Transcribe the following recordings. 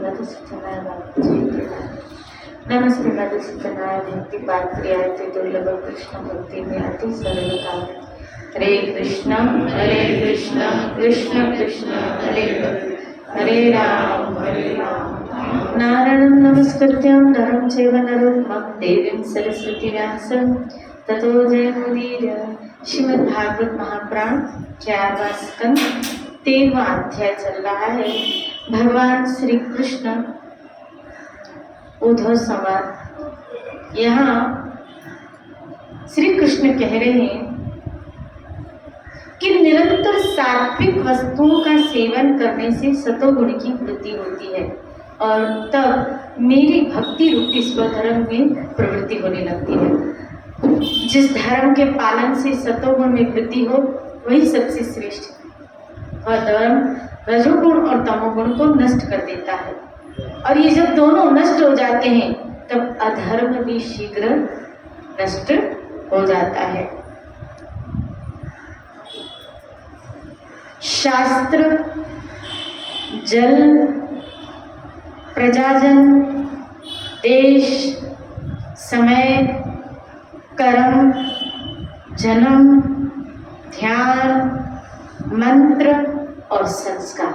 मधुसूदनाय नमस्ते मधुसूदनाय भक्ति पात्र्याय ते दुर्लभ कृष्ण भक्ति में अति सरलता। हरे कृष्ण कृष्ण कृष्ण हरे हरे राम नारायणं नमस्कृत्य नरं चैव नरोत्तमं देवीं सरस्वती व्यासं ततो जयमुदीरय। श्रीमद्भागवत महापुराण 4वां स्कंद 13वां अध्याय चल रहा है। भगवान श्री कृष्ण उद्धव संवाद। यहाँ श्री कृष्ण कह रहे हैं कि निरंतर सात्विक वस्तुओं का सेवन करने से सतोगुण की वृद्धि होती है और तब मेरी भक्ति रूपी स्वधर्म में प्रवृत्ति होने लगती है। जिस धर्म के पालन से सतोगुण में वृद्धि हो वही सबसे श्रेष्ठ है। वह धर्म रजोगुण और तमोगुण को नष्ट कर देता है और ये जब दोनों नष्ट हो जाते हैं तब अधर्म भी शीघ्र नष्ट हो जाता है। शास्त्र, जल, प्रजाजन, देश, समय, कर्म, जन्म, ध्यान, मंत्र और संस्कार,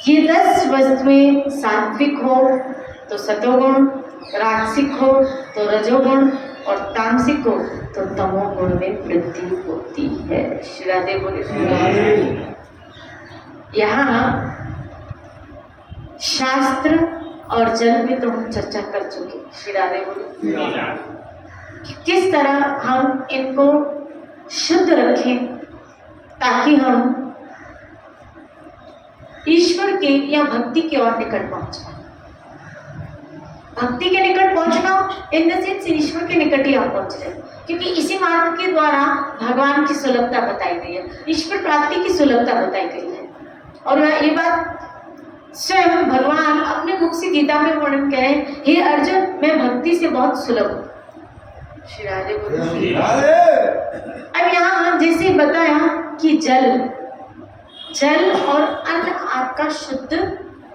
ये 10 वस्तुएं सात्विक हो तो सतोगुण, राजसिक हो तो रजोगुण और तामसिक हो तो तमोगुण में वृद्धि होती है। श्री राधे बोले। यहाँ शास्त्र और जल में तो हम चर्चा कर चुके। श्री राधे बोले किस तरह हम इनको शुद्ध रखें ताकि हम ईश्वर के या भक्ति के और निकट पहुंच पाए। भक्ति के निकट पहुंचना इन द सेंस ईश्वर के निकट ही आप पहुंच रहे, क्योंकि इसी मार्ग के द्वारा भगवान की सुलभता बताई गई है, ईश्वर प्राप्ति की सुलभता बताई गई है। और ये बात स्वयं भगवान अपने मुख से गीता में वर्णन करें, हे अर्जुन मैं भक्ति से बहुत सुलभ हूँ। श्री राधे बोले। अब यहाँ जैसे बताया कि जल और अन्न आपका शुद्ध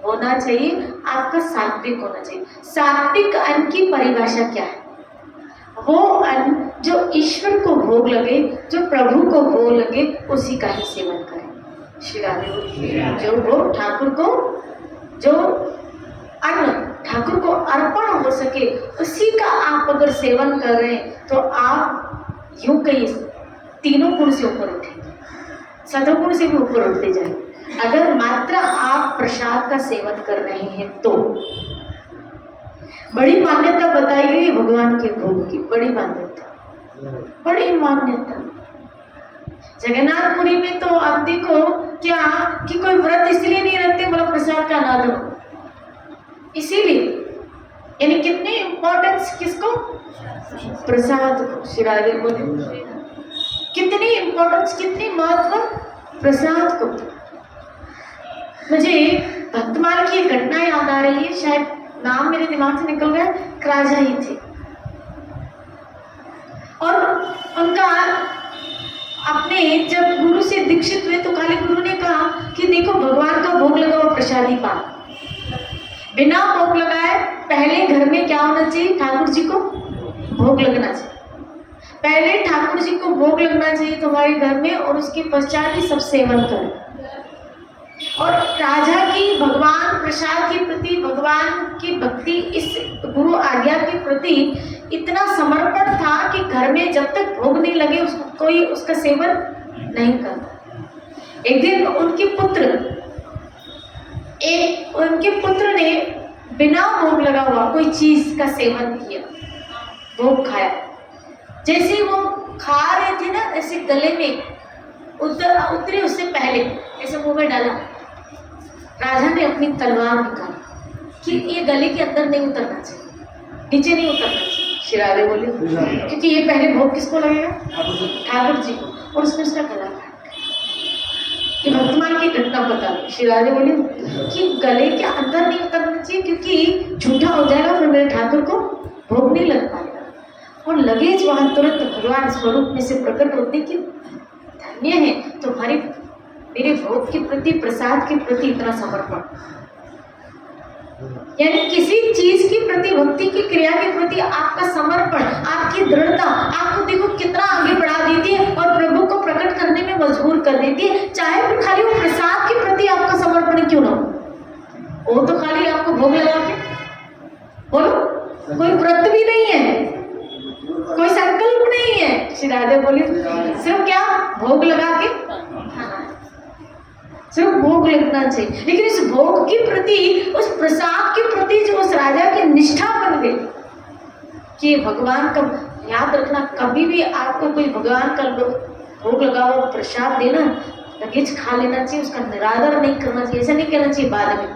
होना चाहिए, आपका सात्विक होना चाहिए। सात्विक अन्न की परिभाषा क्या है? वो अन्न जो ईश्वर को भोग लगे, जो प्रभु को भोग लगे, उसी का ही सेवन करें। श्री राधे। जो भोग ठाकुर को, जो अन्न ठाकुर को अर्पण हो सके, उसी का आप अगर सेवन कर रहे हैं तो आप यूं कहीं तीनों गुण से ऊपर उठेंगे, सतोगुण से भी ऊपर उठते जाएंगे। अगर मात्र आप प्रसाद का सेवन कर रहे हैं तो बड़ी मान्यता बताई गई भगवान के भोग की, बड़ी मान्यता। जगन्नाथपुरी में तो आप देखो क्या कि कोई व्रत इसलिए नहीं रखते बोला प्रसाद का ना दो, इसीलिए यानी कितनी इंपॉर्टेंस किसको? प्रसाद को। श्री राधे बोले कितनी इंपॉर्टेंस, कितनी महत्व प्रसाद को। मुझे भक्तमाल की एक घटना याद आ रही है, शायद नाम मेरे दिमाग से निकल गया, राजा ही थे और उनका अपने जब गुरु से दीक्षित हुए तो काली गुरु ने कहा कि देखो भगवान का भोग लगाओ प्रसादी पान। बिना भोग लगाए पहले घर में क्या होना चाहिए? ठाकुर जी को भोग लगना चाहिए। पहले ठाकुर जी को भोग लगना चाहिए तुम्हारे घर में और उसके पश्चात ही सब सेवन करें। और राजा की भगवान प्रसाद के प्रति, भगवान की भक्ति, इस गुरु आज्ञा के प्रति इतना समर्पण था कि घर में जब तक भोग नहीं लगे कोई उसका सेवन नहीं करता। एक दिन उनके पुत्र ने बिना भोग लगा हुआ कोई चीज का सेवन किया, भोग खाया। जैसे वो खा रहे थे ना, ऐसे गले में उतरे उससे पहले ऐसे मुंह में डाला, राजा ने अपनी तलवार निकाली कि ये गले के अंदर नहीं उतरना चाहिए, नीचे नहीं उतरना चाहिए। श्री राधे बोले क्योंकि ये पहले भोग किसको लगेगा? ठाकुर जी को, और उसने उसका गला काट दिया। ये भक्तमाल की घटना बता रही। श्री राधे बोले कि गले के अंदर नहीं उतरना चाहिए क्योंकि झूठा हो जाएगा, फिर मेरे ठाकुर को भोग नहीं लग पाएगा। और लगे वहां तुरंत भगवान स्वरूप में से प्रकट होते कि धन्य है तुम्हारे मेरे भोग के प्रति, प्रसाद के प्रति इतना समर्पण। यानी किसी चीज की प्रति, भक्ति की क्रिया के प्रति आपका समर्पण, आपकी दृढ़ता आपको देखो कितना आगे बढ़ा देती है और प्रभु को प्रकट करने में मजबूर कर देती है। चाहे फिर खाली वो प्रसाद के प्रति आपका समर्पण क्यों ना हो, वो तो खाली आपको भोग लगा के, बोलो कोई व्रत भी नहीं है, कोई संकल्प नहीं है, श्री राधे बोली सिर्फ क्या भोग लगा के खाना, सिर्फ भोग लगना चाहिए। लेकिन इस भोग के प्रति, उस प्रसाद के प्रति जो उस राजा की निष्ठा बन गई कि भगवान का, याद रखना कभी भी आपको कोई भगवान का भोग लगा हुआ प्रसाद देना, लगेज खा लेना चाहिए, उसका निरादर नहीं करना चाहिए। ऐसा नहीं कहना चाहिए बाद में,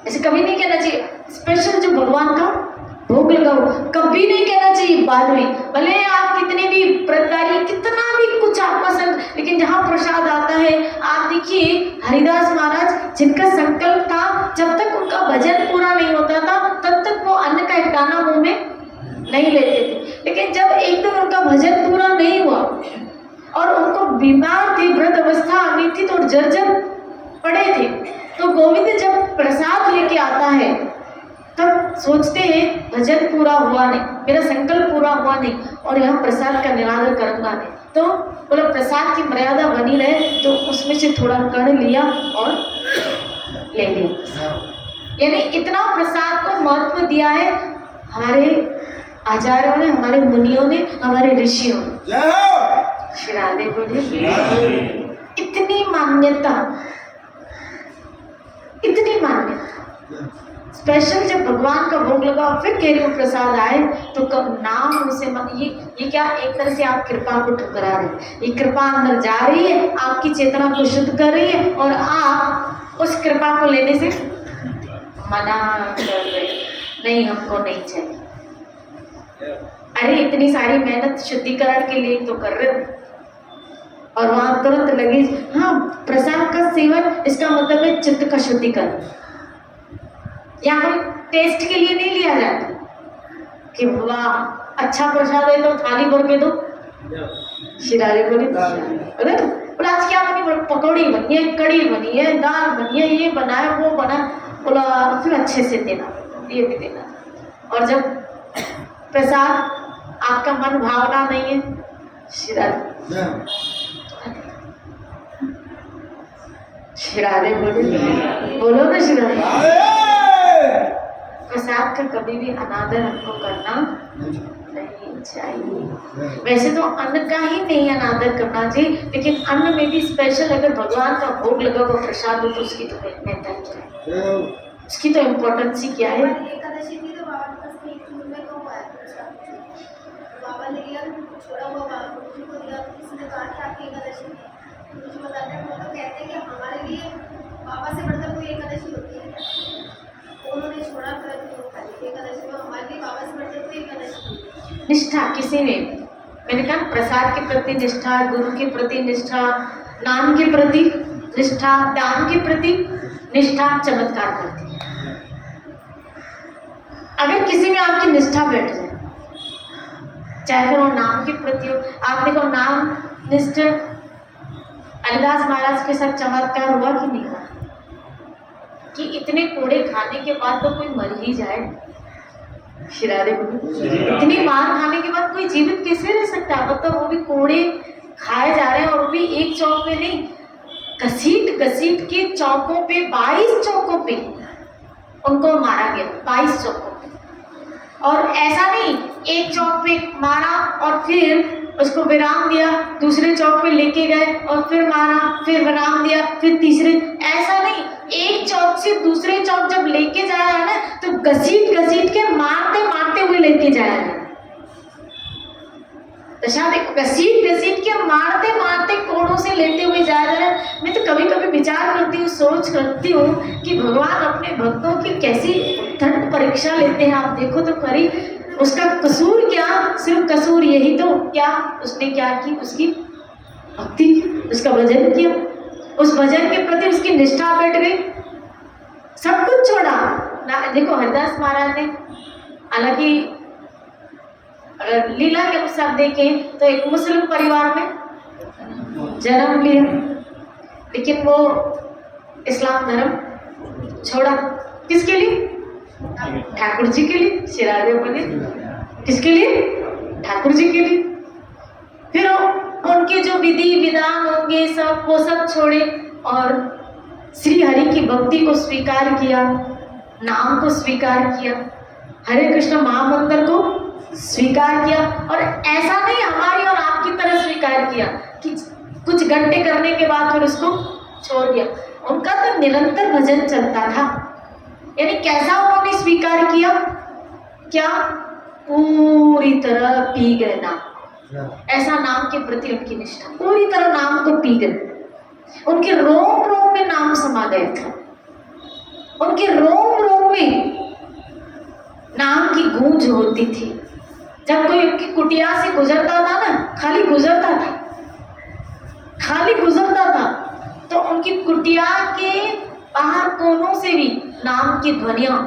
ऐसे कभी नहीं कहना चाहिए। स्पेशल जो भगवान का भोग लगाओ कभी नहीं कहना चाहिए बाद में, भले आप कितने भी व्रतधारी, कितना भी कुछ आप पसंद, लेकिन जहाँ प्रसाद आता है, आप देखिए हरिदास महाराज जिनका संकल्प था जब तक उनका भजन पूरा नहीं होता था तब तक वो अन्न का एक दाना मुंह में नहीं लेते थे। लेकिन जब एक दिन उनका भजन पूरा नहीं हुआ और उनको बीमार थे, वृद्ध अवस्था आ गई थी तो जर्जर पड़े थे, तो गोविंद जब प्रसाद लेके आता है तब सोचते हैं भजन पूरा हुआ नहीं, मेरा संकल्प पूरा हुआ नहीं और यहाँ प्रसाद का निरादर करूंगा नहीं, तो बोला प्रसाद की मर्यादा बनी रहे, तो उसमें से थोड़ा कण लिया और ले लिया। यानी इतना प्रसाद को महत्व दिया है हमारे आचार्यों ने, हमारे मुनियों ने, हमारे ऋषियों ने। श्री राधे बोलिए, इतनी मान्यता, इतनी मान्यता। स्पेशल जब भगवान का भोग लगा और फिर कह रही हूँ प्रसाद आए तो कब नाम उसे ये क्या, एक तरह से आप कृपा को ठुकरा रहे, ये कृपा अंदर जा रही है, आपकी चेतना को शुद्ध कर रही है और आप उस कृपा को लेने से मना कर रहे, नहीं हमको नहीं चाहिए। अरे इतनी सारी मेहनत शुद्धिकरण के लिए तो कर रहे हो और वहां तुरंत लगे। हाँ, प्रसाद का सेवन इसका मतलब है चित्त का शुद्धिकरण। यहाँ कोई टेस्ट के लिए नहीं लिया जाता कि वाह अच्छा प्रसाद है तो थाली भर के दो। शिरारे बोले बोला आज क्या बनी, पकौड़ी बनी है, कड़ी बनी है, दाल बनी है, ये बना है, वो बना। बोला फिर अच्छे से देना, ये भी देना। और जब प्रसाद आपका मन भावना नहीं है, शिरारे शिरारे बोलो ना शिरारे। प्रसाद का कभी भी अनादर हमको करना नहीं चाहिए। वैसे तो अन्न का ही नहीं अनादर करना चाहिए, लेकिन अन्न में भी स्पेशल अगर भगवान का भोग लगा हुआ प्रसाद हो तो उसकी तो महत्ता क्या है, उसकी तो इम्पोर्टेंस ही क्या है। निष्ठा किसी ने, मैंने कहा प्रसाद के प्रति निष्ठा, गुरु के प्रति निष्ठा, नाम के प्रति निष्ठा, दान के प्रति निष्ठा चमत्कार करती है। अगर किसी में आपकी निष्ठा बैठ जाए, चाहे फिर वो नाम के प्रति हो, आप देखो नाम निष्ठ हरिदास महाराज के साथ चमत्कार हुआ कि नहीं हुआ कि इतने कोड़े खाने के बाद तो कोई मर ही जाए। शिरारे इतनी मार खाने के बाद कोई जीवित कैसे रह सकता है, मतलब वो भी कोड़े खाए जा रहे हैं और वो भी एक चौक पे नहीं, घसीट घसीट के चौकों पे 22 चौकों पे उनको मारा गया, 22 चौकों पे। और ऐसा नहीं एक चौक पे मारा और फिर उसको विराम दिया, दूसरे चौक पे लेके गए और फिर मारा, फिर विराम दिया, फिर तीसरे, ऐसा नहीं, एक चौक से दूसरे चौक जब लेके जा रहा है ना तो घसीट घसीट के मारते मारते हुए लेके जाया है। दशा देखो, घसीट घसीट के मारते मारते कोड़ों से लेते हुए जा रहा है। मैं तो कभी कभी विचार करती हूँ, सोच करती हूँ कि भगवान अपने भक्तों की कैसी दंड परीक्षा लेते हैं। आप देखो तो करी, उसका कसूर क्या, सिर्फ कसूर यही तो, क्या उसने क्या की, उसकी भक्ति की, उसका भजन किया, उस भजन के प्रति उसकी निष्ठा बैठ गई, सब कुछ छोड़ा ना। देखो हरिदास महाराज ने, हालांकि अगर लीला के अनुसार देखें तो एक मुस्लिम परिवार में जन्म लिया, लेकिन वो इस्लाम धर्म छोड़ा, किसके लिए? ठाकुर जी के लिए। श्री राधे बोले किसके लिए? ठाकुर जी के लिए। फिर उनके जो विधि विधान होंगे सब वो सब छोड़े और श्री हरि की भक्ति को स्वीकार किया, नाम को स्वीकार किया, हरे कृष्ण महामंत्र को स्वीकार किया। और ऐसा नहीं हमारी और आपकी तरह स्वीकार किया कि कुछ घंटे करने के बाद फिर उसको छोड़ दिया। उनका तो निरंतर भजन चलता था। यानी कैसा उन्होंने स्वीकार किया? क्या? पूरी तरह पी गए नाम। ऐसा नाम के प्रति उनकी निष्ठा, पूरी तरह नाम को पी गए। उनके रोम रोम में नाम समा गए थे, उनके रोम रोम में नाम की गूंज होती थी। जब कोई उनकी कुटिया से गुजरता था ना, खाली गुजरता था, खाली गुजरता था, तो उनकी कुटिया के बाहर कोनों से भी नाम की ध्वनियां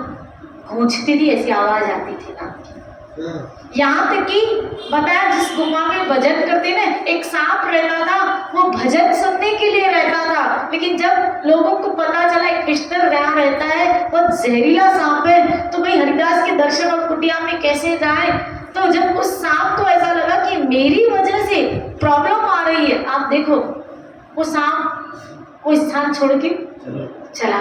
गूंजती थी, ऐसी आवाज आती थी नाम की। यहाँ तक कि बताया जिस गुफा में भजन करते ना, एक सांप रहता था, वो भजन सुनने के लिए रहता था। लेकिन जब लोगों को पता चला एक मिस्टर यहाँ रहता है, वो जहरीला सांप है, तो भाई हरिदास के दर्शन और कुटिया में कैसे जाए। तो जब उस सांप को ऐसा लगा कि मेरी वजह से प्रॉब्लम आ रही है, आप देखो वो सांप वो स्थान छोड़ के चला।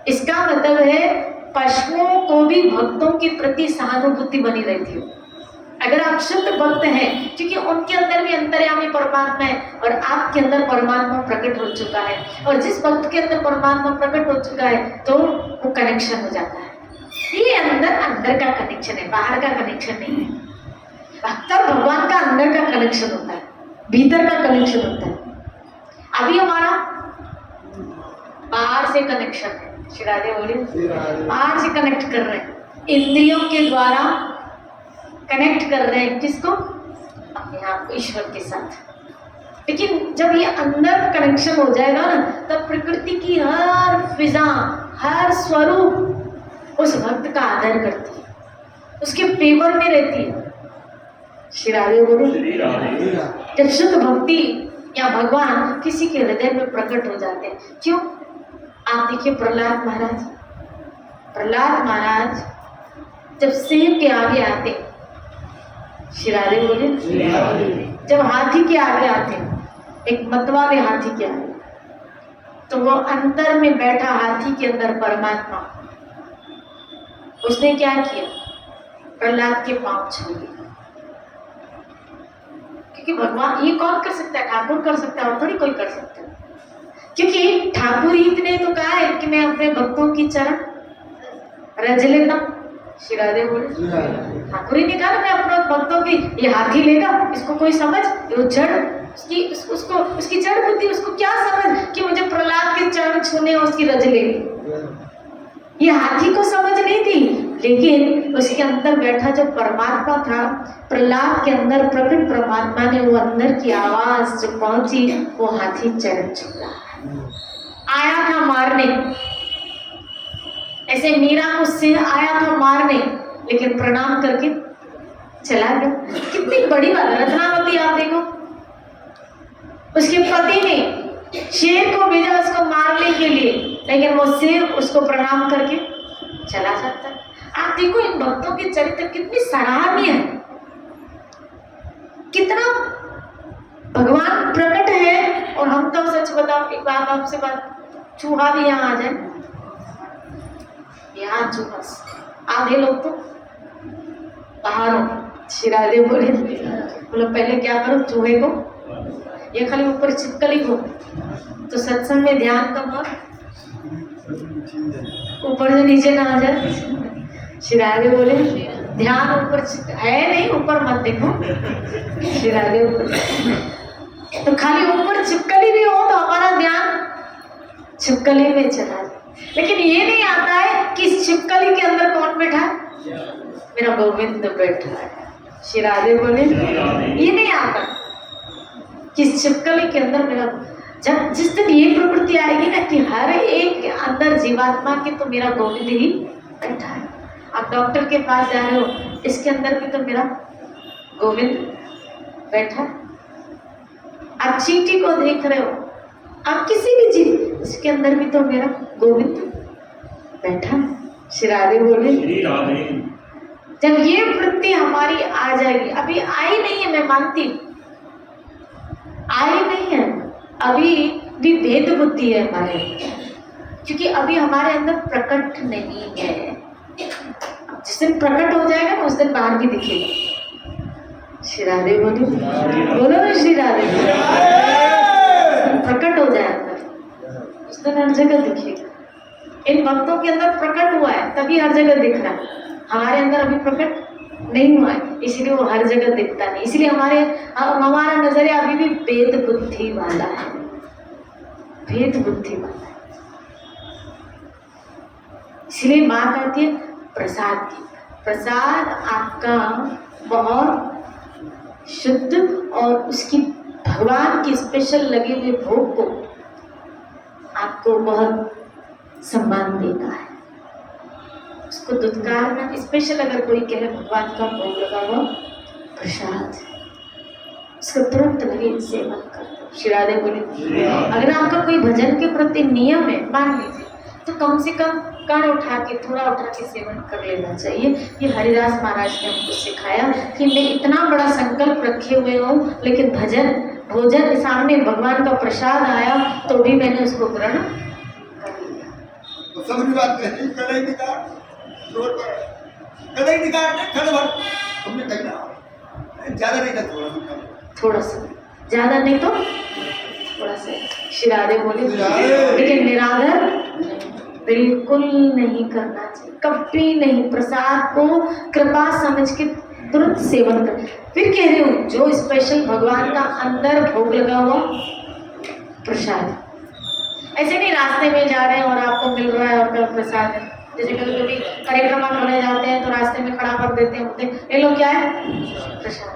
इसका मतलब है पशुओं को भी भक्तों के प्रति सहानुभूति बनी रहती है। अगर आप शुद्ध भक्त हैं, क्योंकि उनके अंदर भी अंतर्यामी परमात्मा है और आपके अंदर परमात्मा प्रकट हो चुका है, और जिस भक्त के अंदर परमात्मा प्रकट हो चुका है तो वो कनेक्शन हो जाता है। ये अंदर का कनेक्शन है, बाहर का कनेक्शन नहीं है। भक्त और भगवान का अंदर का कनेक्शन होता है, भीतर का कनेक्शन होता है। अभी हमारा बाहर से कनेक्शन है, श्री राधे बोले बाहर से कनेक्ट कर रहे हैं, इंद्रियों के द्वारा कनेक्ट कर रहे हैं किसको? अपने आप को, ईश्वर के साथ। लेकिन जब ये अंदर कनेक्शन हो जाएगा ना, तब प्रकृति की हर फिजा, हर स्वरूप उस भक्त का आदर करती है, उसके फेवर में रहती है। श्री राधे बोले जब शुद्ध भक्ति या भगवान किसी के हृदय में प्रकट हो जाते हैं। क्यों? आप देखिए प्रहलाद महाराज जब शेर के आगे आते, श्री राधे बोले जब हाथी के आगे आते, एक मतवाले हाथी के आगे, तो वो अंदर में बैठा हाथी के अंदर परमात्मा, उसने क्या किया? प्रहलाद के पांव छू लिए। क्योंकि भगवान ये कौन कर सकता है? ठाकुर कर सकता है, और थोड़ी कोई कर सकता है। क्योंकि ठाकुर ही ने तो कहा है कि मैं अपने भक्तों की चरण रज लेता हूं। श्री राधे बोले ठाकुर ही ने कहा ना, मैं अपने भक्तों की, ये हाथी लेगा, इसको कोई समझ, वो जड़ उसकी जड़ बुद्धि, उसको क्या समझ कि मुझे प्रहलाद के चरण छूने और उसकी रज लेनी। ये हाथी को समझ नहीं थी, लेकिन उसके अंदर बैठा जो परमात्मा था, प्रहलाद के अंदर प्रकट परमात्मा ने वो अंदर की आवाज जो पहुंची, वो हाथी चरण छूला। आया था मारने, ऐसे मीरा को सिंह आया था मारने, लेकिन प्रणाम करके चला गया। कितनी बड़ी बात है। रत्नावती आप देखो, उसके पति ने शेर को भेजा उसको मारने के लिए, लेकिन वो शेर उसको प्रणाम करके चला जाता है। आप देखो इन भक्तों के चरित्र कितनी सराहनीय है, कितना भगवान प्रकट है। और हम तो सच बताओ, एक बात आपसे बात, चूहा भी यहाँ आ जाए, यहाँ चूहा, आधे लोग तो बाहर हो। श्री राधे बोले पहले क्या करो, चूहे को ये खाली ऊपर चिपकली को, तो सत्संग में ध्यान कम हो, ऊपर से नीचे ना आ जाए। श्री राधे बोले ध्यान ऊपर है नहीं, ऊपर मत देखो। श्री राधे बोले तो खाली ऊपर छिपकली भी हो तो हमारा ध्यान छिपकली में चला जाए। लेकिन ये नहीं आता है कि इस छिपकली के अंदर कौन बैठा है? मेरा गोविंद बैठा है। श्री राधे बोले ये नहीं आता कि इस छिपकली के अंदर मेरा, जब जिस दिन ये प्रवृत्ति आएगी ना कि हर एक के अंदर जीवात्मा के तो मेरा गोविंद ही बैठा है। आप डॉक्टर के पास जा रहे हो, इसके अंदर भी तो मेरा गोविंद बैठा है। आप चींटी को देख रहे हो, आप किसी भी चीज, उसके अंदर भी तो मेरा गोविंद बैठा। श्री राधे बोले। जब ये वृत्ति हमारी आ जाएगी, अभी आई नहीं है, मैं मानती आई नहीं है, अभी भी भेद बुद्धि है हमारे, क्योंकि अभी हमारे अंदर प्रकट नहीं है। जिस दिन प्रकट हो जाएगा ना उस दिन बाहर भी दिखेगा। श्री राधे बोलो, बोलो श्री राधे। प्रकट हो जाए अंदर, उस दिन हर जगह दिखेगा। इन भक्तों के अंदर प्रकट हुआ है तभी हर जगह दिख रहा है, हमारे अंदर अभी प्रकट नहीं हुआ है, इसलिए वो हर जगह दिखता नहीं। इसलिए हमारा नजरिया अभी भी भेद बुद्धि वाला है, भेद बुद्धि वाला है। इसलिए माँ कहती है प्रसाद की, प्रसाद आपका बहुत शुद्ध और उसकी भगवान की स्पेशल लगे हुए भोग को आपको बहुत सम्मान देता है। उसको दुत्कारना स्पेशल, अगर कोई कहे भगवान का भोग लगा हुआ प्रसाद, उसको तुरंत लगे सेवन कर दो। श्री राधे बोले। अगर आपका कोई भजन के प्रति नियम है, मान लीजिए, तो कम से कम कण उठा के, थोड़ा उठा के सेवन कर लेना चाहिए। ये हरिदास महाराज ने हमको सिखाया कि मैं इतना बड़ा संकल्प रखे हुए हूँ, लेकिन भोजन सामने भगवान का प्रसाद आया तो भी मैंने उसको ग्रहण कर लिया। तो समझ बात नहीं, कड़ाई निकाल, जोर पर कड़ाई निकाल, खड़ भर तुमने कही ना, ज्यादा नहीं था, थोड़ा सा, ज्यादा नहीं तो थोड़ा सा। श्री राधे बोले। लेकिन निराधर बिल्कुल नहीं करना चाहिए, कभी नहीं। प्रसाद को कृपा समझ के तुरंत सेवन कर। फिर कह रही हूँ, जो स्पेशल भगवान का अंदर भोग लगा हुआ प्रसाद, ऐसे नहीं रास्ते में जा रहे हैं और आपको मिल रहा है और प्रसाद है। जैसे कभी कभी कार्यक्रम होने जाते हैं तो रास्ते में खड़ा कर देते हैं, ये लोग क्या है प्रसाद।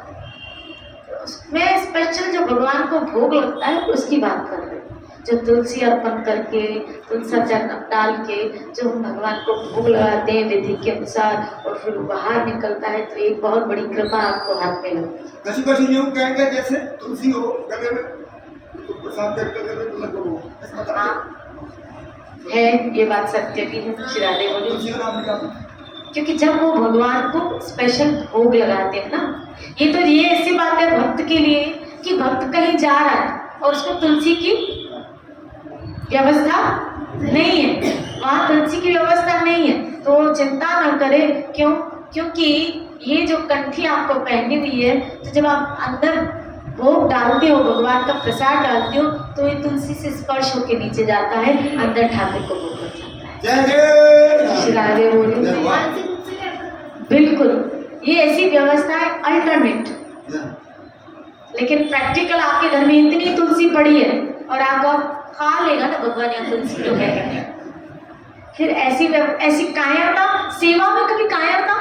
मैं स्पेशल जो भगवान को भोग लगता है उसकी बात कर रही हूँ, जो तुलसी अर्पण करके, तुलसी चरण डाल के जो हम भगवान को भोग लगाते हैं विधि के अनुसार, और फिर बाहर निकलता है तो एक बहुत बड़ी कृपा आपको हाथ में लगती है। कभी कभी यूँ कहेंगे जैसे तुलसी हो गले में, तो प्रसाद गले में तो लगो, हाँ है, ये बात सत्य भी है। श्री राधे बोली। क्योंकि जब वो भगवान को स्पेशल भोग लगाते हैं ना, ये ऐसी बात है भक्त के लिए कि भक्त कहीं जा रहा है और उसको तुलसी की व्यवस्था नहीं है, वहाँ तुलसी की व्यवस्था नहीं है, तो चिंता न करे। क्यों? क्योंकि ये जो कंठी आपको पहनी हुई है, तो जब आप अंदर भोग डालते हो, भगवान का प्रसाद डालते हो, तो ये तुलसी से स्पर्श होके नीचे जाता है, अंदर ठाकुर को भोग लग जाता है। श्री राधे बोली। बिल्कुल, ये ऐसी व्यवस्था है अल्टरनेट। लेकिन प्रैक्टिकल आपके घर में इतनी तुलसी पड़ी है और आपका खा लेगा ना भगवान, यहाँ तुलसी तो है। फिर ऐसी कायरता, सेवा में कभी कायरता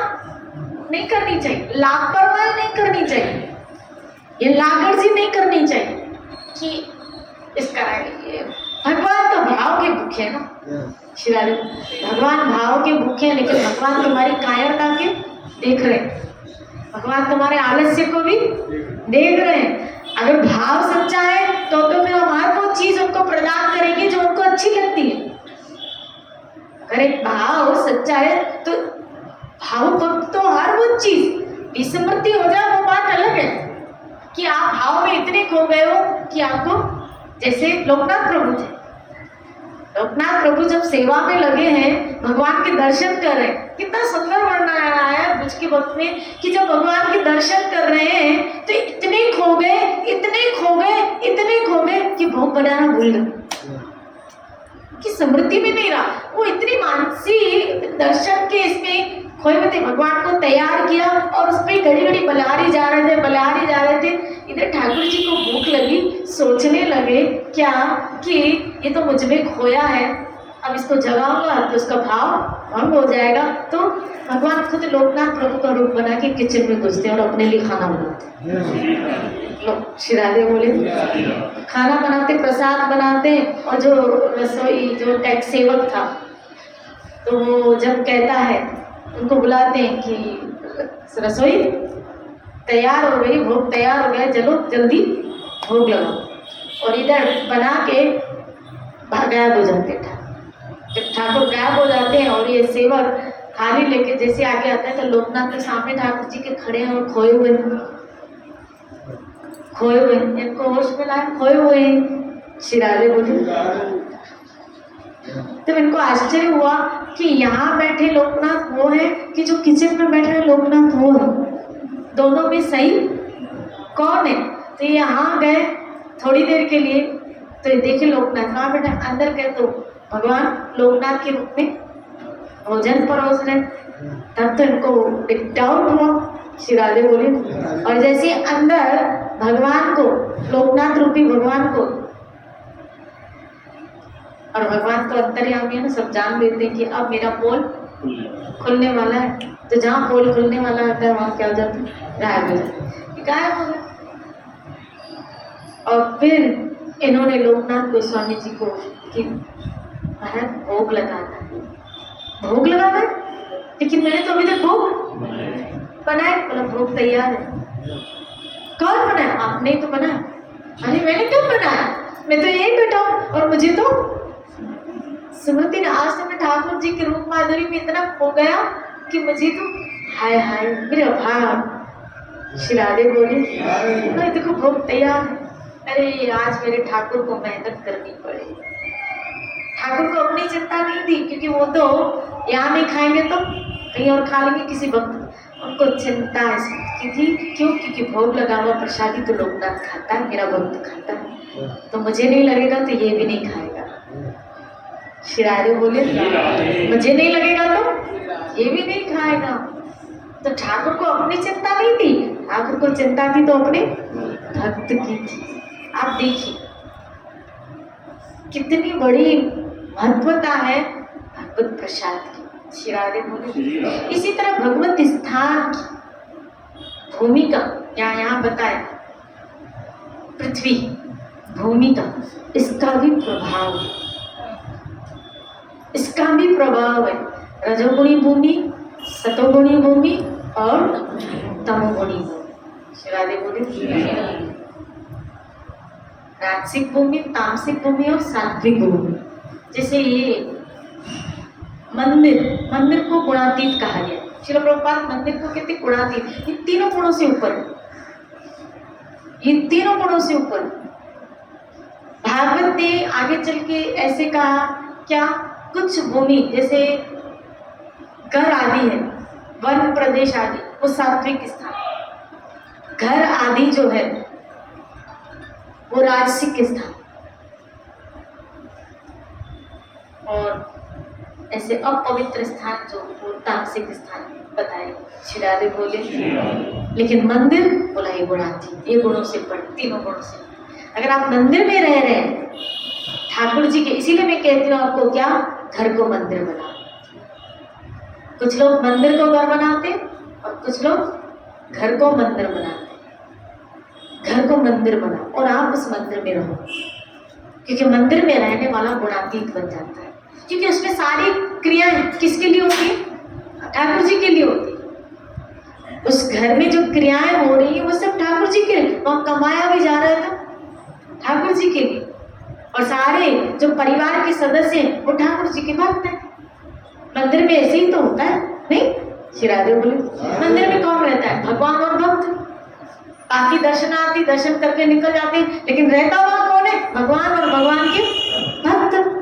नहीं करनी चाहिए, लापरवाही नहीं करनी चाहिए, ये लागर्जी नहीं करनी चाहिए कि इसका भगवान तो भाव के भूखे है ना। श्री राधे, भगवान भाव के भूखे हैं, लेकिन भगवान तुम्हारी कायरता के देख रहे हैं, भगवान तुम्हारे आलस्य को भी देख रहे हैं। अगर भाव सच्चा है तो फिर हम हर वो चीज उनको प्रदान करेंगे जो उनको अच्छी लगती है। अगर एक भाव सच्चा है तो भाव भक्त तो हर वो चीज विस्मृति हो जाए वो बात अलग है, कि आप भाव में इतने खो गए हो कि आपको, जैसे लोकनाथ प्रभु थे, लोकनाथ प्रभु जब सेवा में लगे हैं, भगवान के दर्शन कर रहे हैं, कितना सुंदर वर्णन आया है ब्रज के वक्त में कि जब भगवान के दर्शन कर रहे हैं तो इतने खो गए, इतने खो गए, इतने खो गए कि भोग बनाना भूल गए, कि स्मृति में नहीं रहा। वो इतनी मानसिक दर्शन के इसमें खोए हुए थे, भगवान को तैयार किया और उस पर घड़ी घड़ी बलिहारी जा रहे थे। इधर ठाकुर जी को भूख लगी, सोचने लगे क्या कि ये तो मुझ में खोया है, अब इसको जगाऊंगा तो उसका भाव भंग हो जाएगा। तो भगवान खुद लोकनाथ प्रभु का रूप बना के किचन में घुसते और अपने लिए खाना बनाते। लोग श्री राधे बोले, खाना बनाते, प्रसाद बनाते, और जो रसोई जो टैक्स सेवक था तो वो जब कहता है, उनको बुलाते हैं कि रसोई तैयार हो गई, भोग तैयार हो गया, चलो जल्दी भोग लगाओ। और इधर बना के गायब हो जाते ठाकुर। जब ठाकुर गायब हो जाते हैं और ये सेवक थाली लेके जैसे आगे आता है तो लोकनाथ के सामने ठाकुर जी के खड़े हैं और खोए हुए इनको होश में लाए, खोए हुए हैं। श्री राधे बोले। तो इनको आश्चर्य हुआ कि यहाँ बैठे लोकनाथ वो है कि जो किचन में बैठे हैं लोकनाथ वो है, दोनों में सही कौन है। तो यहाँ गए थोड़ी देर के लिए, तो ये देखे लोकनाथ वहाँ बैठे, अंदर गए तो भगवान लोकनाथ के रूप में भोजन परोस रहे। तब तो इनको डाउट हुआ। श्री राधे बोले। और जैसे अंदर भगवान को, लोकनाथ रूपी भगवान को, और भगवान तो अंतर्यामी है ना, सब जान लेते हैं कि अब मेरा पोल खुलने वाला है। तो जहाँ पोल खुलने वाला होता है वहाँ क्या हो जाता है, गायब हो जाता है, गायब हो गया। और फिर इन्होंने लोकनाथ गोस्वामी जी को कि महाराज भोग लगाना है, भोग लगाना है, लेकिन मैंने तो अभी तक भोग बनाए। मतलब भोग तैयार है। कौन बनाया? आपने तो बनाया। अरे मैंने क्यों बनाया, मैं तो यही बैठा हूँ और मुझे तो सुमति ने आज से मैं ठाकुर जी के रूप माधुरी में इतना खो गया कि मुझे तो हाय हाय मेरे भाग। श्री राधे बोले मैं देखो भोग तैयार है। अरे आज मेरे ठाकुर को मेहनत करनी पड़ेगी। ठाकुर को अपनी चिंता नहीं थी, क्योंकि वो तो यहाँ नहीं खाएंगे तो कहीं और खा लेंगे किसी वक्त। उनको चिंता ऐसी थी, क्यों? क्योंकि भोग लगा हुआ प्रसादी तो लोकनाथ खाता है, मेरा भक्त खाता है, तो मुझे नहीं लगेगा तो ये भी नहीं खाएगा। श्री राधे बोले मुझे नहीं लगेगा तो ये भी नहीं खाएगा। तो ठाकुर को अपनी चिंता नहीं थी, ठाकुर को चिंता थी तो अपने भक्त की थी। आप देखिए कितनी बड़ी महत्वता है भगवत प्रसाद की। श्री राधे बोले। इसी तरह भगवत स्थान की भूमिका यहाँ बताया, पृथ्वी भूमिका, इसका भी प्रभाव है, इसका भी प्रभाव है। रजोगुणी भूमि, सतोगुणी भूमि और तमोगुणी भूमि। श्री राधे बोले। राजसिक भूमि, तामसिक भूमि और सात्विक भूमि। जैसे ये मंदिर को गुणातीत कहा गया। श्रील प्रभुपाद मंदिर को कहते गुणातीत, ये तीनों गुणों से ऊपर, ये तीनों गुणों से ऊपर। भागवत ने आगे चल के ऐसे कहा क्या, कुछ भूमि जैसे घर आदि है, वन प्रदेश आदि, वो सात्विक स्थान। घर आदि जो है वो राजसिक स्थान, और ऐसे अपवित्र स्थान जो वो तामसिक स्थान बताए। श्री राधे बोले। लेकिन मंदिर बोला ये गुणातीत, ये गुणों से पढ़, तीनों गुणों से। अगर आप मंदिर में रह रहे हैं ठाकुर जी के, इसीलिए मैं कहती हूँ आपको क्या, घर को मंदिर बनाओ। कुछ लोग मंदिर को घर बनाते और कुछ लोग घर को मंदिर बनाते। घर को मंदिर बनाओ और आप उस मंदिर में रहो, क्योंकि मंदिर में रहने वाला गुणातीत बन जाता है। क्योंकि उसमें सारी क्रियाएं किसके लिए होती है, ठाकुर जी के लिए होती है। उस घर में जो क्रियाएं हो रही है वो सब ठाकुर जी के लिए, वहाँ कमाया भी जा रहा था ठाकुर जी के लिए, और सारे जो परिवार के सदस्य हैं वो ठाकुर जी के भक्त हैं। मंदिर में ऐसे ही तो होता है नहीं? श्री राधे बोले। मंदिर में कौन रहता है, भगवान और भक्त। बाकी दर्शनार्थी दर्शन करके निकल जाते हैं, लेकिन रहता हुआ कौन है, भगवान और भगवान के भक्त।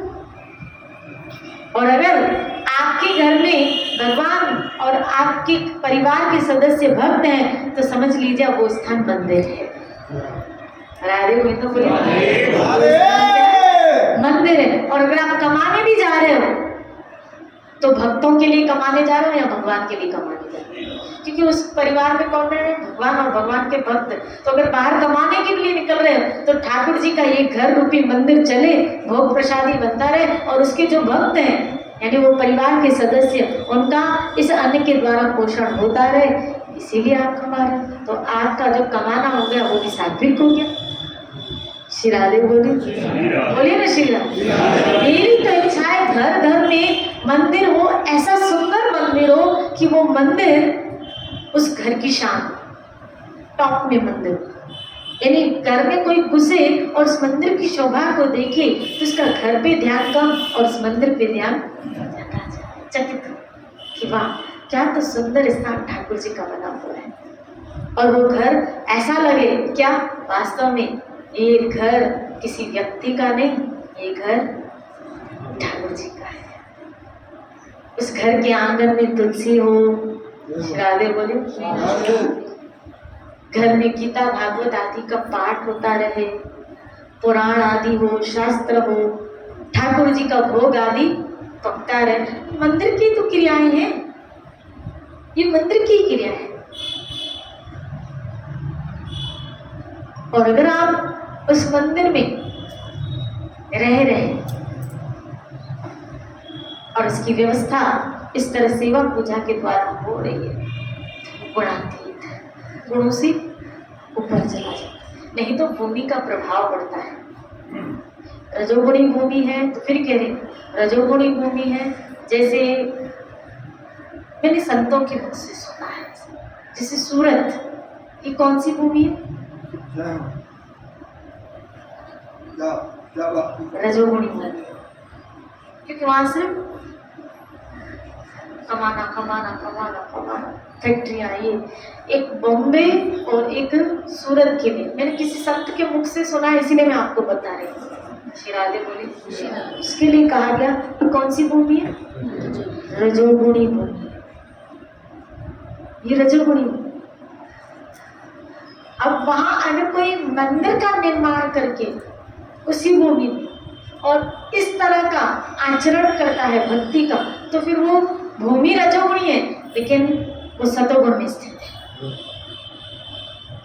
और अगर आपके घर में भगवान और आपके परिवार के सदस्य भक्त हैं तो समझ लीजिए वो स्थान मंदिर है। राधे कोई तो बोले मंदिर है। और अगर आप कमाने भी जा रहे हो तो भक्तों के लिए कमाने जा रहे हो या भगवान के लिए कमाने जा रहे हो, क्योंकि उस परिवार में कौन रहे, भगवान और भगवान के भक्त। तो अगर बाहर कमाने के लिए निकल रहे हो तो ठाकुर जी का ये घर रूपी मंदिर चले, भोग प्रसादी बनता रहे, और उसके जो भक्त हैं यानी वो परिवार के सदस्य, उनका इस अन्न के द्वारा पोषण होता रहे, इसीलिए आप कमा रहे हो। तो आपका जो कमाना हो गया वो भी सात्विक हो गया। श्री राधे बोलिए ना श्री राधे। मेरी तो इच्छा है घर घर में मंदिर हो, ऐसा सुंदर मंदिर हो कि वो मंदिर उस घर की शान, टॉप में मंदिर। यानी घर में कोई घुसे और उस मंदिर की शोभा को देखे तो उसका घर पे ध्यान कम और उस मंदिर पे ध्यान ज्यादा जाए। चकित कि वाह क्या तो सुंदर स्थान ठाकुर जी का बना हुआ है, और वो घर ऐसा लगे क्या वास्तव में ये घर किसी व्यक्ति का नहीं, ये घर ठाकुर जी का है। उस घर के आंगन में तुलसी हो, राधे बोले, घर में गीता भागवत आदि का पाठ होता रहे, पुराण आदि हो, शास्त्र हो, ठाकुर जी का भोग आदि पकता रहे। मंदिर की तो क्रियाएं हैं, ये मंदिर की क्रिया है। और अगर आप उस मंदिर में रह रहे और उसकी व्यवस्था इस तरह सेवा पूजा के द्वारा हो रही है, गुणातीत गुणों से ऊपर चला जाता, नहीं तो भूमि का प्रभाव बढ़ता है। रजोगुणी भूमि है तो फिर कह रहे रजोगुणी भूमि है, जैसे मैंने संतों के मुख से सुना है, जैसे सूरत, ये कौन सी भूमि है? रजोगुणी भूमि, क्योंकि वहां सिर्फ कमाना कमाना कमाना कमाना फैक्ट्रियाँ, ये एक बॉम्बे और एक सूरत के लिए मैंने किसी संत के मुख से सुना है, इसीलिए मैं आपको बता रही हूँ। शिरादे बोले उसके लिए कहा गया कौन सी भूमि है? रजोगुणी भूमि, ये रजोगुणी भूमि। अब वहां अगर कोई मंदिर का निर्माण करके उसी भूमि में और इस तरह का आचरण करता है भक्ति का, तो फिर वो भूमि रजोगुणी है लेकिन वो सतोगुण में स्थित है।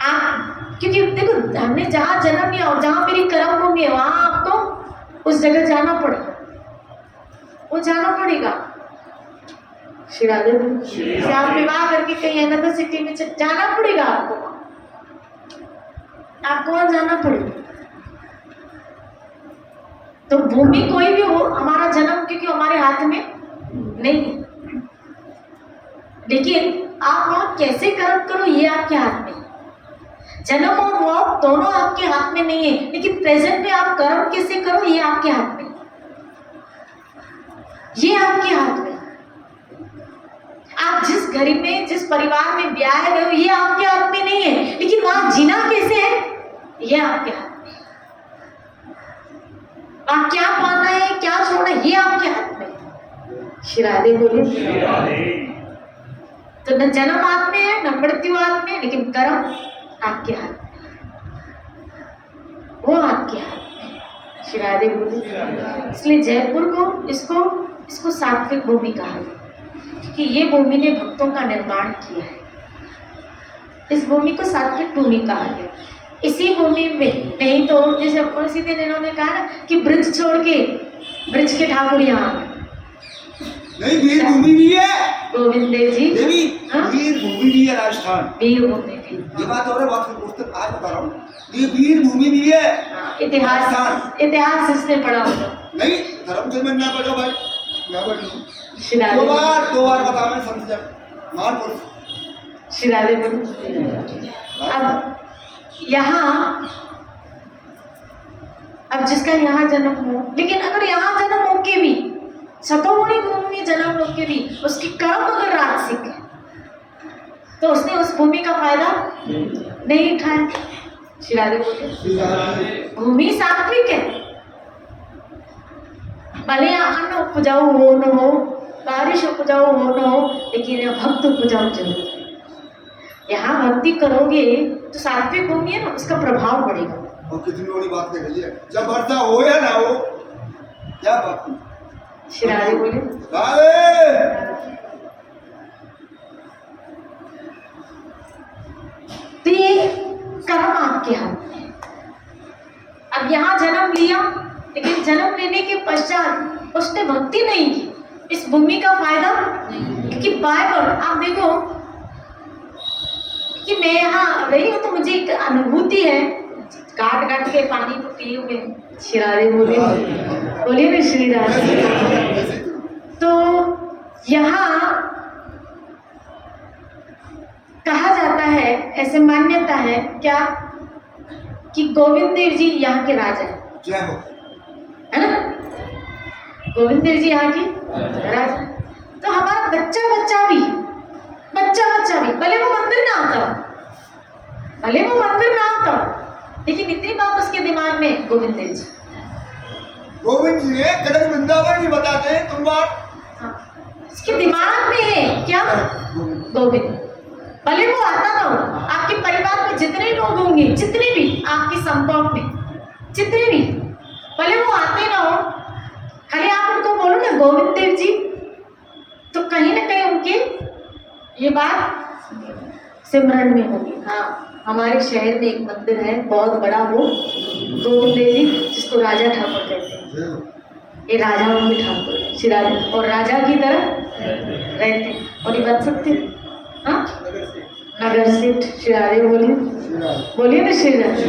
आप क्योंकि देखो हमने जहाँ जन्म लिया और जहाँ मेरी कर्म भूमि है वहां आपको उस जगह जाना पड़ेगा, वो जाना पड़ेगा। श्री राधे से आप विवाह करके कहीं अनदर सिटी में जाना पड़ेगा, आपको वहां जाना पड़ेगा। तो भूमि कोई भी हो, हमारा जन्म क्योंकि हमारे हाथ में नहीं है, लेकिन आप वहां कैसे कर्म करो ये आपके हाथ में है। जन्म और मौत दोनों आपके हाथ में नहीं है, लेकिन प्रेजेंट में आप कर्म कैसे करो ये आपके हाथ में, ये आपके हाथ में। आप जिस घर में जिस परिवार में ब्याह गए हो ये आपके हाथ में नहीं है, लेकिन वहां जीना कैसे है ये आपके हाथ में। आप क्या पाना है क्या छोड़ना ये आपके हाथ में। शिरादे बोले तो न जन्म हाथ में है न मृत्यु हाथ में, लेकिन कर्म आपके हाथ में, वो आपके हाथ में। शिरादे बोले इसलिए जयपुर को इसको सात्विक भूमि कहा क्योंकि ये भूमि ने भक्तों का निर्माण किया है। इस भूमि को सात्विक भूमि कहा गया। इसी भूमि में नहीं तो जैसे उसी दिन इन्होंने कहा ना कि ब्रज छोड़ के ब्रज के ठाकुर यहाँ नहीं, वीर भूमि भी है गोविंद देव जी, देवी वीर भूमि भी है राजस्थान, वीर भूमि भी। ये बात और बात पुस्तक आज बता रहा हूँ, ये वीर भूमि भी है। इतिहास इसने पढ़ा होगा नहीं, धर्म के में ना पढ़ो भाई, मैं बैठू दो बार बता मैं समझ मान बोल शिरादे बोल। अब यहाँ अब जिसका यहाँ जन्म हो, लेकिन अगर यहाँ जन्म हो के भी सतोगुणी भूमि में जन्म हो के भी उसकी कर्म अगर राजसिक है तो उसने उस भूमि का फायदा नहीं उठाया। शिरादे बोले भूमि सात्विक है, भले अन्न उपजाऊ हो न हो, बारिश उपजाऊ हो न हो, लेकिन यह भक्त उपजाऊ जरूर है। यहाँ भक्ति करोगे तो सात्विक भूमि है ना, उसका प्रभाव पड़ेगा। और कितनी बड़ी बात कह रही है, जब वर्षा हो या ना हो क्या बात। शिरादे बोले तो ये कर्म आपके हाथ में। अब यहाँ जन्म लिया, लेकिन जन्म लेने के पश्चात उसने भक्ति नहीं की, इस भूमि का फायदा नहीं। क्योंकि बार बार आप देखो कि मैं यहाँ रही हूँ तो मुझे एक अनुभूति है, काट काट के पानी तो पिए हुए। शिरादे बोले बोलिए ना श्री राधे। तो यहाँ कहा जाता है, ऐसे मान्यता है क्या कि गोविंद देव जी यहाँ के राजा हैं, जय हो। है ना? गोविंद देव जी यहाँ के राजा। तो हमारा बच्चा भी भले वो मंदिर ना आता, लेकिन इतनी बात उसके दिमाग में गोविंद देव जी। गोविंद जी ने कदम वृंदावन नहीं बताते तुम बात। हाँ, इसके दिमाग में है क्या? गोविंद। भले वो आता ना हो, आपके परिवार में जितने लोग होंगे, जितने भी आपके संपर्क में, जितने भी, भले वो आते ना हो, खाली आप उनको बोलो ना गोविंद देव जी, तो कहीं ना कहीं उनके ये बात सिमरन में होगी। हाँ, हमारे शहर में एक मंदिर है बहुत बड़ा, वो गोविंद देव जी, जिसको राजा ठाकुर कहते हैं। ये राजाओं के ठाकुर है, श्री राजा, और राजा की तरह रहते हैं। और ये बच सकते हैं। हाँ, नगर सेठ श्री राधे बोलिए ना श्री राधे।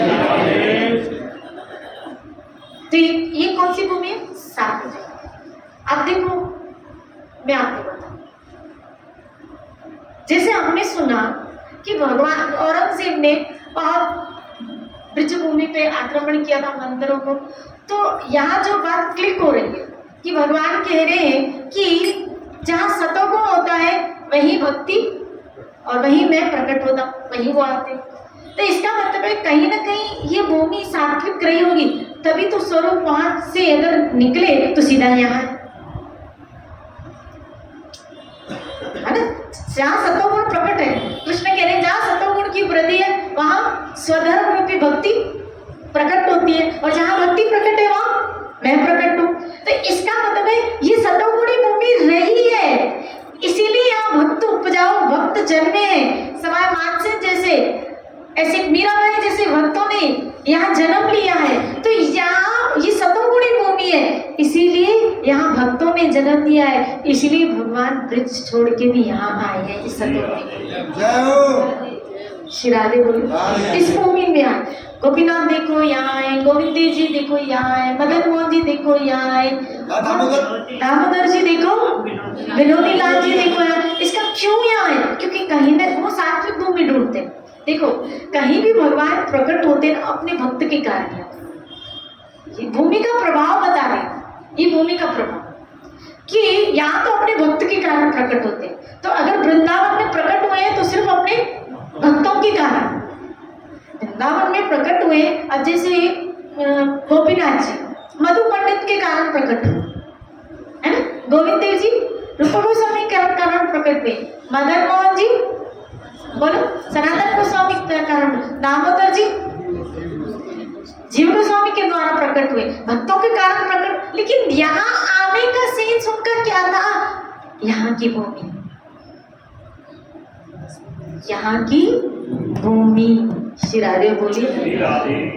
तो ये कौन सी भूमि है? सात जगह। अब देखो, मैं आपको बताऊं, जैसे हमने सुना कि भगवान औरंगजेब ने बहुत ब्रजभूमि पे आक्रमण किया था, मंदिरों को। तो यहाँ जो बात क्लिक हो रही है कि भगवान कह रहे हैं कि जहाँ सतोगुण होता है वही भक्ति और वही मैं प्रकट होता, वही वो आते। तो इसका मतलब है कहीं ना कहीं ये भूमि सात्विक रही होगी, तभी तो स्वरूप वहां से अगर निकले तो सीधा यहाँ है ना? जहाँ सतोगुण प्रकट है, कृष्ण कह रहे हैं जहाँ सतोगुण की वृद्धि है वहां स्वधर्म रूपी भक्ति प्रकट होती है, और जहाँ भक्ति प्रकट है वहां मैं प्रकट हूँ। तो इसका मतलब है ये सतोगुणी भूमि रही है, इसीलिए यहाँ भक्त उपजाऊ भक्त जन्मे हैं। सवाई मानसिंह जैसे, ऐसे मीराबाई जैसे भक्तों ने यहाँ जन्म लिया है। तो यहाँ ये सतोगुणी भूमि है, इसीलिए यहाँ भक्तों ने जन्म लिया है, इसीलिए भगवान ब्रज छोड़ के भी यहाँ आए हैं इस सतोगुणी। जय हो। श्री राधे बोलिए। इस भूमि में आए, गोपीनाथ देखो यहाँ आए, गोविंद देव जी देखो यहाँ आए, मदन मोहन जी देखो यहाँ आए, दामोदर जी देखो, विनोदी लाल जी देखो यहाँ। इसका क्यों यहाँ है? क्योंकि कहीं ना वो सात्विक भूमि ढूंढते हैं। देखो, कहीं भी भगवान प्रकट होते हैं अपने भक्त के कारण। ये भूमि का प्रभाव बता रहे हैं, ये भूमि का प्रभाव कि यहाँ तो अपने भक्त के कारण प्रकट होते हैं। तो अगर वृंदावन में प्रकट हुए हैं तो सिर्फ अपने भक्तों के कारण वृंदावन में प्रकट हुए। अब जैसे गोपीनाथ जी मधु पंडित के कारण प्रकट हुए, है ना? गोविंद देव जी रूप गोस्वामी के कारण प्रकट हुए, मदन मोहन जी बोलो सनातन गोस्वामी के कारण, दामोदर जी जीव गोस्वामी के द्वारा प्रकट हुए, भक्तों के कारण प्रकट। लेकिन यहाँ आने का सेंस उनका क्या था? यहाँ की भूमि, यहाँ की भूमि। श्री राधे बोलिए।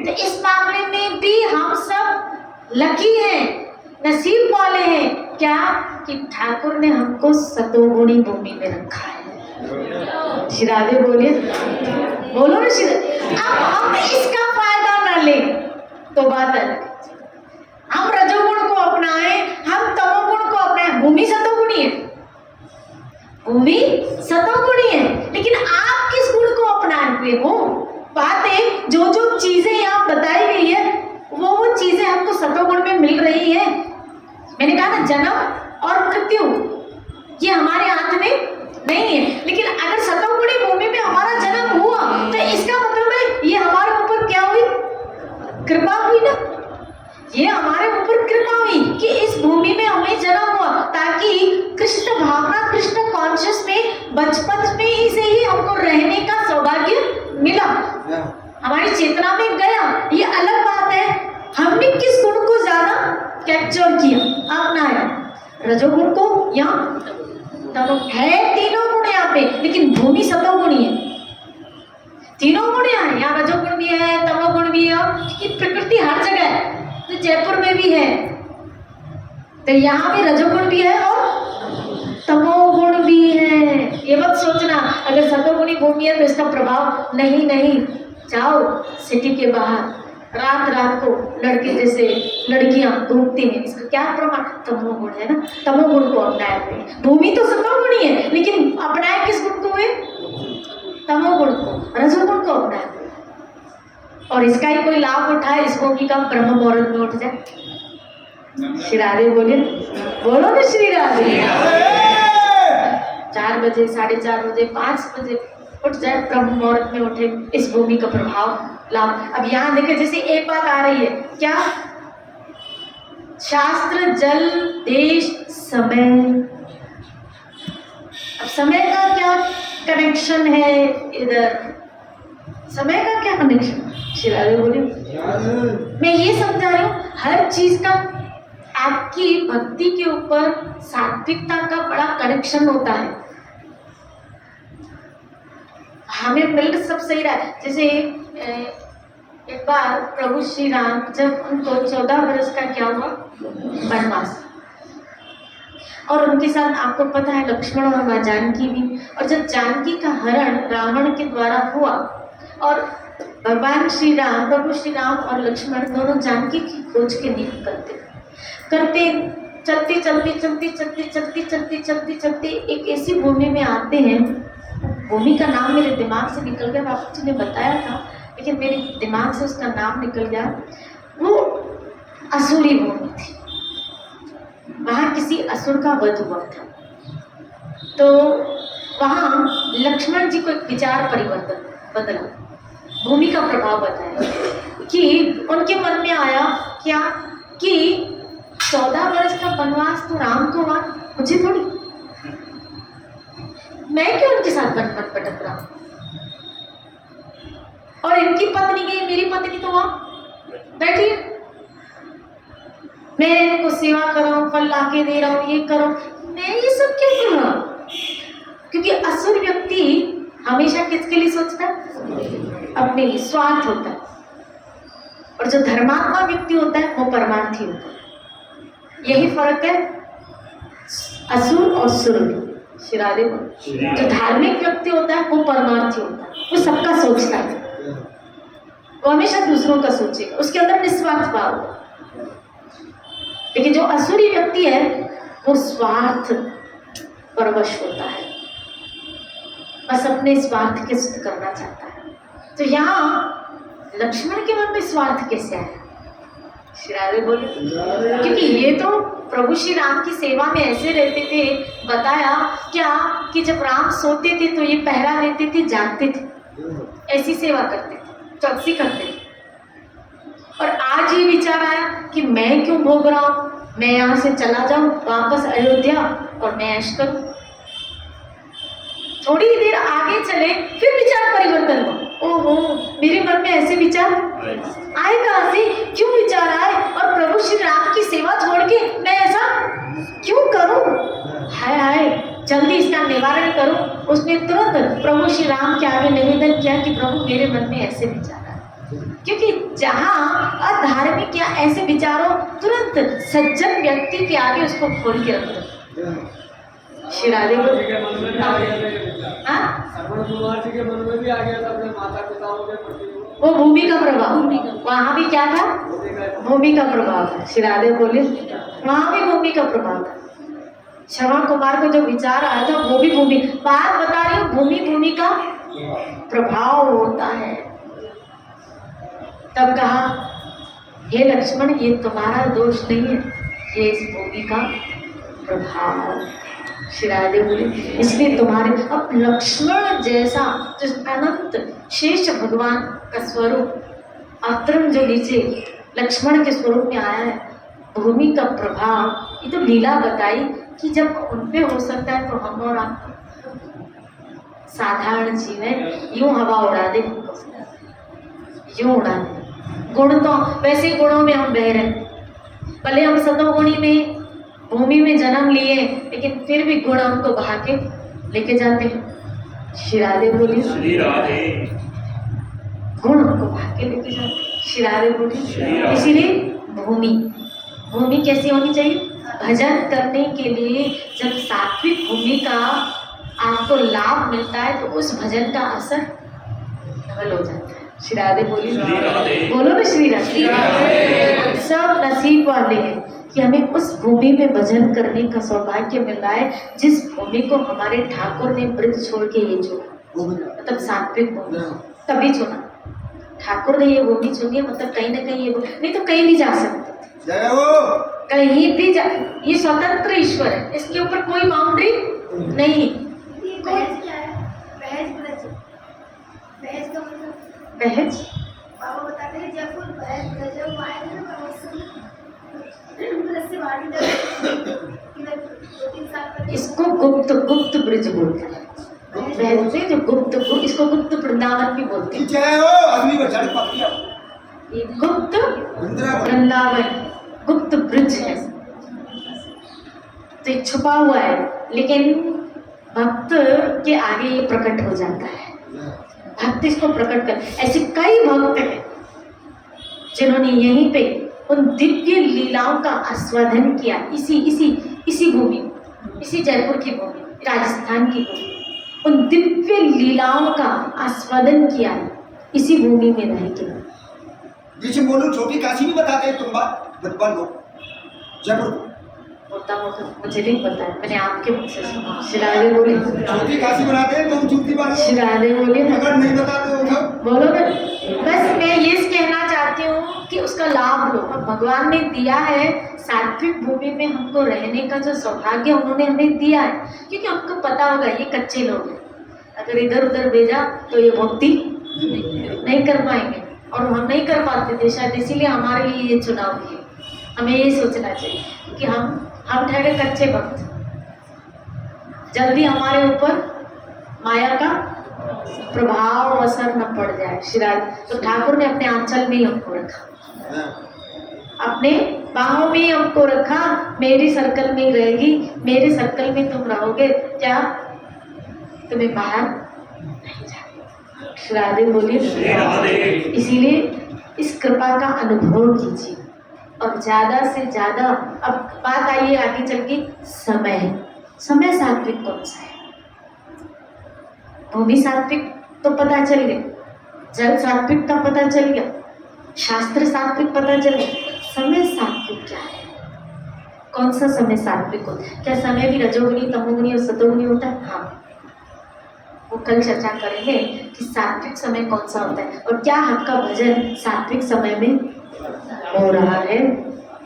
तो इस मामले में भी हम सब लकी हैं, नसीब वाले हैं क्या कि ठाकुर ने हमको सतोगुणी भूमि में रखा है। श्री राधे बोलिए, बोलो ना श्री। अब हम इसका फायदा न ले तो बात अलग। हम रजोगुण को अपनाएं, हम तमोगुण को अपनाएं। भूमि सतोगुणी है, भूमि सतोगुणी है, लेकिन आप किस गुण को अपनाए हुए हो? बातें जो जो चीजें यहाँ बताई गई है वो चीजें हमको सतोगुण में मिल रही है। मैंने कहा ना, जन्म और मृत्यु ये हमारे हाथ में नहीं है, लेकिन अगर सतोगुणी भूमि में हमारा जन्म हुआ तो इसका मतलब है ये हमारे ऊपर क्या हुई? कृपा हुई ना। ये हमारे ऊपर कृपा हुई कि इस भूमि में हमें जन्म हुआ, ताकि कृष्ण भावना, कृष्ण कॉन्शियस में बचपन में ही से ही हमको रहने का सौभाग्य मिला, हमारी चेतना में गया। ये अलग बात है हमने किस गुण को ज्यादा कैप्चर किया, अपनाया, रजोगुण को या है। तीनों गुण यहाँ पे, लेकिन भूमि सतोगुणी है। तीनों गुण यहाँ, यहाँ रजोगुण भी है, तमोगुण भी है, क्योंकि प्रकृति हर जगह है। तो जयपुर में भी है, तो यहाँ भी रजोगुण भी है और तमोगुण भी है। ये मत सोचना अगर सतोगुणी भूमि है तो इसका प्रभाव नहीं। जाओ सिटी के बाहर, रात रात को लड़के जैसे लड़कियां घूमती हैं, इसका क्या प्रमाण? तमोगुण है ना। तमोगुण को अपनाए हुए, भूमि तो सतोगुणी है, लेकिन अपनाए किस गुण को हुए? तमोगुण को, रजोगुण को अपनाए हुए। और इसका ही कोई लाभ उठाए, इस भूमि का ब्रह्म मुहूर्त में उठ जाए। श्री राधे बोले, बोलो ना श्री राधे। 4 बजे, 4:30 बजे, 5 बजे उठ जाए, ब्रह्म मुहूर्त में उठे, इस भूमि का प्रभाव लाभ। अब यहाँ देखिए, जैसे एक बात आ रही है, क्या? शास्त्र, जल, देश, समय। अब समय का क्या कनेक्शन है इधर? समय का क्या कनेक्शन? श्री राधे बोले, मैं ये समझा रही हूँ, हर चीज का आपकी भक्ति के ऊपर सात्विकता का बड़ा कनेक्शन होता है। हमें मिल सब सही रहा है। जैसे एक बार प्रभु श्री राम, जब उनको 14 वर्ष का क्या हुआ वनवास, और उनके साथ आपको पता है लक्ष्मण और माँ जानकी भी। और जब जानकी का हरण रावण के द्वारा हुआ और भगवान श्री राम, प्रभु श्री राम और लक्ष्मण दोनों जानकी की खोज के लिए चलते एक ऐसी भूमि में आते हैं। भूमि का नाम मेरे दिमाग से निकल गया, बापू जी ने बताया था, लेकिन मेरे दिमाग से उसका नाम निकल गया। वो असुरी भूमि थी, वहाँ किसी असुर का वध हुआ था। तो वहाँ लक्ष्मण जी को एक विचार परिवर्तन बदला, भूमि का प्रभाव बताया कि उनके मन में आया क्या कि 14 वर्ष का वनवास तो राम को हुआ, मुझे थोड़ी, मैं क्यों उनके साथ वन भटक रहा हूं? और इनकी पत्नी गई, मेरी पत्नी तो वहां बैठी है, मैं इनको सेवा कर रहा हूँ, फल ला के दे रहा हूँ, ये करो, मैं ये सब क्यों कर रहा हूँ? क्योंकि असुर व्यक्ति हमेशा किसके लिए सोचता है? अपने लिए, स्वार्थ होता है। और जो धर्मात्मा व्यक्ति होता है वो परमार्थी होता है। यही फर्क है असुर और सुर में। श्री राधे। जो धार्मिक व्यक्ति होता है वो परमार्थी होता है, वो सबका सोचता है, वो हमेशा दूसरों का सोचेगा, उसके अंदर निस्वार्थ भाव होगा। लेकिन जो असुरी व्यक्ति है वो स्वार्थ परवश होता है, बस अपने स्वार्थ के सिद्ध करना चाहता है। तो यहाँ लक्ष्मण के मन में स्वार्थ कैसे आया? श्री राधे बोले, क्योंकि ये तो प्रभु श्री राम की सेवा में ऐसे रहते थे, बताया क्या कि जब राम सोते थे तो ये पहरा लेते थे, जागते थे, ऐसी सेवा करते थे, चौकसी करते थे। और आज ये विचार आया कि मैं क्यों भोग रहा हूँ, मैं यहाँ से चला जाऊँ वापस अयोध्या और मैं ऐश करूँ। थोड़ी देर आगे चले, फिर विचार परिवर्तन हो, ओहो मेरे मन में ऐसे विचार आए कहाँ से, क्यों विचार आए, और प्रभु श्री राम की सेवा छोड़ के मैं ऐसा क्यों करूं, हाय हाय जल्दी इसका निवारण करूं। उसने तुरंत प्रभु श्री राम के आगे निवेदन किया कि प्रभु मेरे मन में ऐसे विचार आए, क्योंकि जहाँ अधार्मिक या ऐसे विचारों तुरंत सज्जन व्यक्ति के आगे उसको खोल के रख दो। श्री राधे के मन में भी आ गया था, श्रवण कुमार जी के मन में भी आ गया था अपने माता पिताओं के प्रति, वो भूमि का प्रभाव, वहाँ भी क्या था, भूमि का प्रभाव था। श्री राधे बोले वहाँ भी भूमि का प्रभाव था। श्रवण कुमार को जो विचार आया था वो भी भूमि, बात बता रही हूँ, भूमि का प्रभाव होता है। तब कहा हे लक्ष्मण ये तुम्हारा दोष नहीं है, ये इस भूमि का प्रभाव। श्री राधे बोले इसलिए तुम्हारे, अब लक्ष्मण जैसा जो अनंत शेष भगवान का स्वरूप अत्रम जो नीचे लक्ष्मण के स्वरूप में आया है, भूमि का प्रभाव, ये तो लीला बताई कि जब उन पे हो सकता है तो हम और आप साधारण जीव है, यूं हवा उड़ा दे, यूं उड़ा दे। गुण तो वैसे गुणों में हम बह रहे, भले हम सतोगुणी में भूमि में जन्म लिए, लेकिन फिर भी गुण हमको बहा के लेके जाते हैं। श्री राधे बोली गुण हमको बहा के लेके जाते हैं। श्री राधे बोली इसीलिए भूमि कैसी होनी चाहिए, भजन करने के लिए जब सात्विक भूमि का आपको लाभ मिलता है तो उस भजन का असर डबल हो जाता है। श्री राधे बोली, बोलो ना श्री राधे। सब नसीब वाले हैं कि हमें उस भूमि में भजन करने का सौभाग्य मिल रहा है जिस भूमि को हमारे ठाकुर ने वृद्ध छोड़ के ये चुना, मतलब सात्विक भूमि तभी चुना। ठाकुर ने ये भूमि चुनी है, मतलब कहीं ना कहीं ये नहीं तो कहीं नहीं जा सकते थे। जय हो। कहीं भी जा, ये स्वतंत्र ईश्वर है, इसके ऊपर कोई बाउंड्री नहीं। ये बहस क्या है? बहस ब्रज। बहस का मतलब बहस पापा बताते हैं जब वो बहस ब्रज वो आएगा ना ब्रज से बाहर निकल 2-3 साल पहले इसको गुप्त ब्रज बोलते हैं। बहस से जो गुप्त, इसको गुप्त वृंदावन भी बोलते हैं। जय हो। अगली बार चढ़ पाती है ये गुप्त वृंदावन। वृंदावन गुप्त ब्रज है, तो ये छुपा हुआ है, लेकिन भक्त के आगे ये प्रकट हो जाता है। भक्त इसको प्रकट कर, ऐसे कई भक्त हैं जिन्होंने यहीं पे उन दिव्य लीलाओं का आस्वादन किया। इसी भूमि, इसी जयपुर की भूमि, राजस्थान की भूमि, उन दिव्य लीलाओं का आस्वादन किया इसी भूमि में रह के। जिसे बोलो छोटी काशी भी बताते हैं तुम बात बचपन लोग जयपुर होता हो तो मुझे नहीं पता है, मैंने आपके मुख से सुना। शिरादे बोले, छोटी काशी बनाते हैं तुम झूठी बात हो। शिरादे बोले ना, अगर नहीं बताते हो तो बोलो ना। बस मैं ये कहना चाहती हूँ कि उसका लाभ लो। अब भगवान ने दिया है सात्विक भूमि में हमको रहने का जो सौभाग्य उन्होंने हमें दिया है, क्योंकि हमको पता होगा ये कच्चे लोग हैं, अगर इधर उधर भेजा तो ये भक्ति नहीं कर पाएंगे, और हम नहीं कर पाते थे शायद, इसीलिए हमारे लिए ये चुनाव है। हमें ये सोचना चाहिए कि हम ठहरे कच्चे भक्त, जल्दी हमारे ऊपर माया का प्रभाव असर न पड़ जाए। श्रीराज तो ठाकुर ने अपने आंचल में ही हमको रखा, अपने बाहों में ही हमको रखा। मेरी सर्कल में ही रहेगी, मेरे सर्कल में तुम रहोगे, क्या तुम्हें बाहर नहीं जाना। श्रीराधे बोलिए। इसीलिए इस कृपा का अनुभव कीजिए, और ज्यादा से ज्यादा। अब बात आइए आगे चल के समय सात्विक कौन सा है? भूमि सात्विक तो पता चल गया, जल सात्विक का पता चल गया, शास्त्र सात्विक पता चल गया। समय सात्विक क्या है? कौन सा समय सात्विक होता है? क्या समय भी रजोगुनी, तमोगुनी और सतोगुनी होता है? हाँ, वो कल चर्चा करेंगे कि सात्विक समय कौन सा होता है, और क्या आपका भजन सात्विक समय में हो रहा है।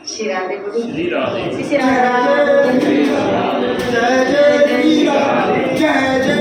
श्री राधे गुरु श्री राधे जय जय श्री राम, जय जय